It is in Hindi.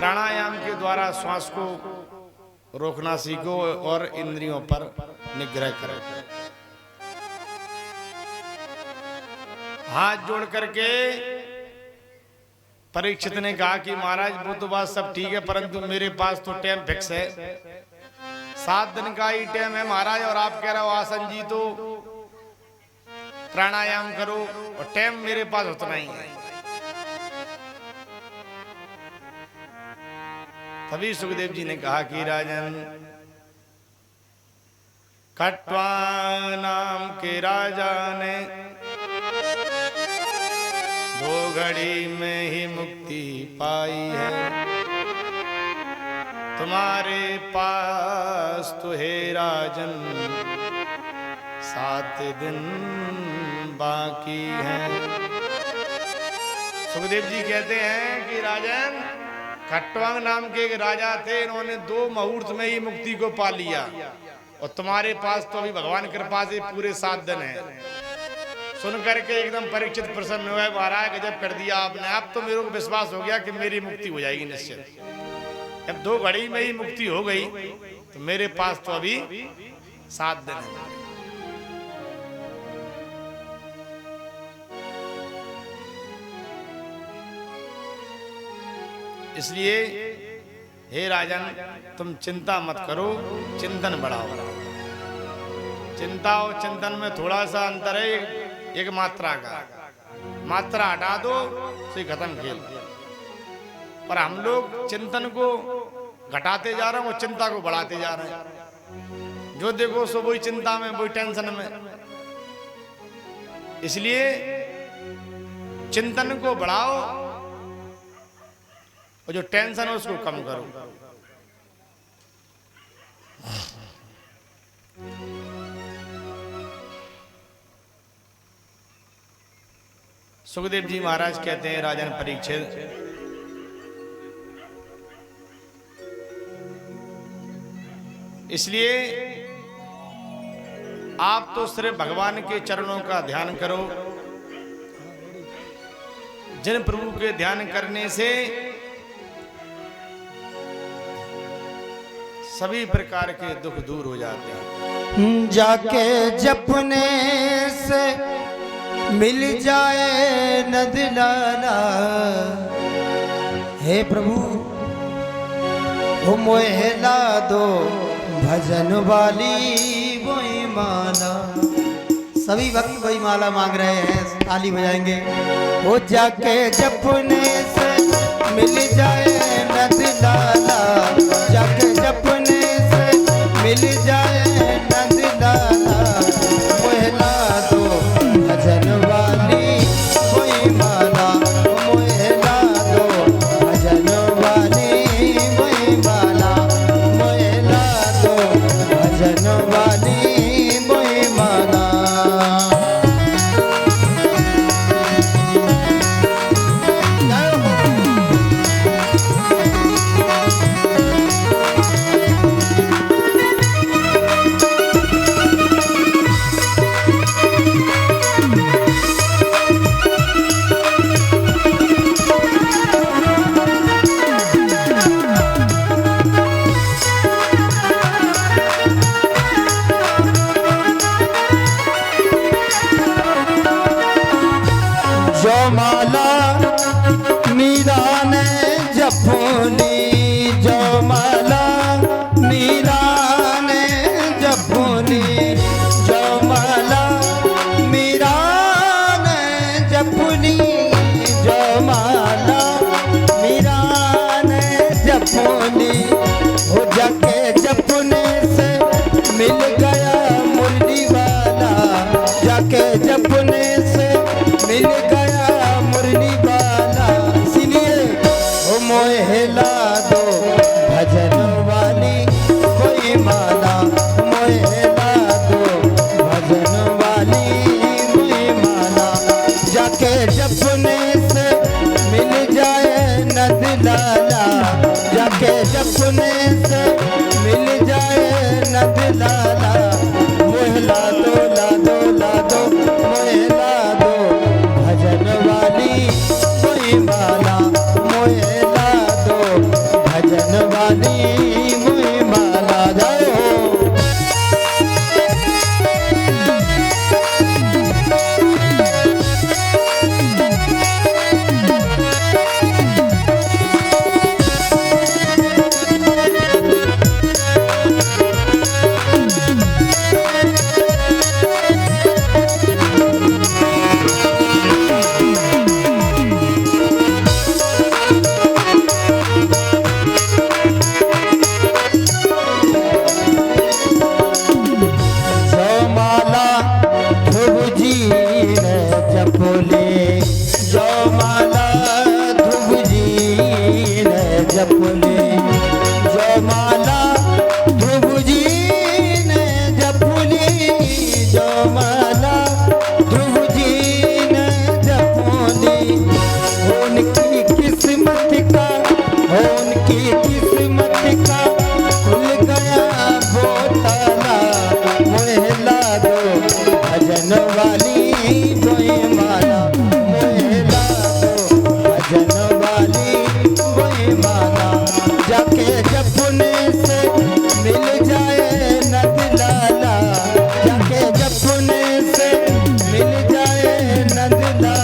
प्राणायाम के द्वारा श्वास को रोकना सीखो और इंद्रियों पर निग्रह करो। हाथ जोड़ करके परीक्षित ने कहा कि महाराज वो तो बात सब ठीक है, परंतु मेरे पास तो टाइम फिक्स है, 7 दिन का ही टाइम है महाराज, और आप कह रहे हो आसन जी तो प्राणायाम करो, और टाइम मेरे पास उतना ही है। तभी सुखदेव जी ने कहा कि राजन, खट्वांग नाम के राजा ने 2 घड़ी में ही मुक्ति पाई है, तुम्हारे पास तो हे राजन 7 दिन बाकी है। सुखदेव जी कहते हैं कि राजन, खट्वांग नाम के एक राजा थे, इन्होंने 2 मुहूर्त में ही मुक्ति को पा लिया, और तुम्हारे पास तो अभी भगवान कृपा से पूरे 7 दिन है। सुन करके एकदम परीक्षित प्रसन्न हुआ, महाराज गजब कर दिया आपने, अब तो मेरे को विश्वास हो गया कि मेरी मुक्ति हो जाएगी निश्चित। जब 2 घड़ी में ही मुक्ति हो गई तो मेरे पास तो अभी 7 दिन है। इसलिए हे राजन, तुम चिंता मत करो, चिंतन बढ़ाओ। चिंता और चिंतन में थोड़ा सा अंतर है, एक मात्रा का, मात्रा हटा दो तो खत्म खेल। पर हम लोग चिंतन को घटाते जा रहे हैं और चिंता को बढ़ाते जा रहे हैं। जो देखो सो वही चिंता में, वही टेंशन में। इसलिए चिंतन को बढ़ाओ और जो टेंशन है उसको कम करो। सुखदेव जी महाराज कहते हैं, राजन परीक्षित, इसलिए आप तो सिर्फ भगवान के चरणों का ध्यान करो। जिन प्रभु के ध्यान करने से सभी प्रकार के दुख दूर हो जाते हैं। जाके जपने से मिल जाए न दिलाना, हे प्रभु वो मोहला दो भजन वाली वही माला। सभी भक्त वही माला मांग रहे हैं, ताली बजाएंगे। वो जाके जपने से मिल जाए न दिलाना, जाके जपने से मिल जाए न दिलाना, मोहला दो भजन वाली वही माला, मोहला दो भजन वाली वही माला, मोहला दो भजन वाली वही माला। हो जाके जपने से मिल गया मुरली वाला, जाके जपने से मिल गया मुरली वाला। इसीलिए हो मोहला दो भजन वाली कोई माला, मोहला दो भजन वाली कोई माला। जाके जपने से मिल जाए न दिलाला, जाके जपने से मिल जाए न दिलाला। मोहला दो ला दो ला दो, मोहला दो भजन वाली कोई माला, मोहला दो जपली जो माला ध्रुव जी ने जपली जो माला ध्रुव जी ने जपली उनकी किस्मत का खुल गया वो ताला मोहला दो भजन वाली बोए माला मोहला दो भजन वाली बोए माला जाके जपने से मिल जाए नद लाला जाके जपने से मिल जाए नद लाला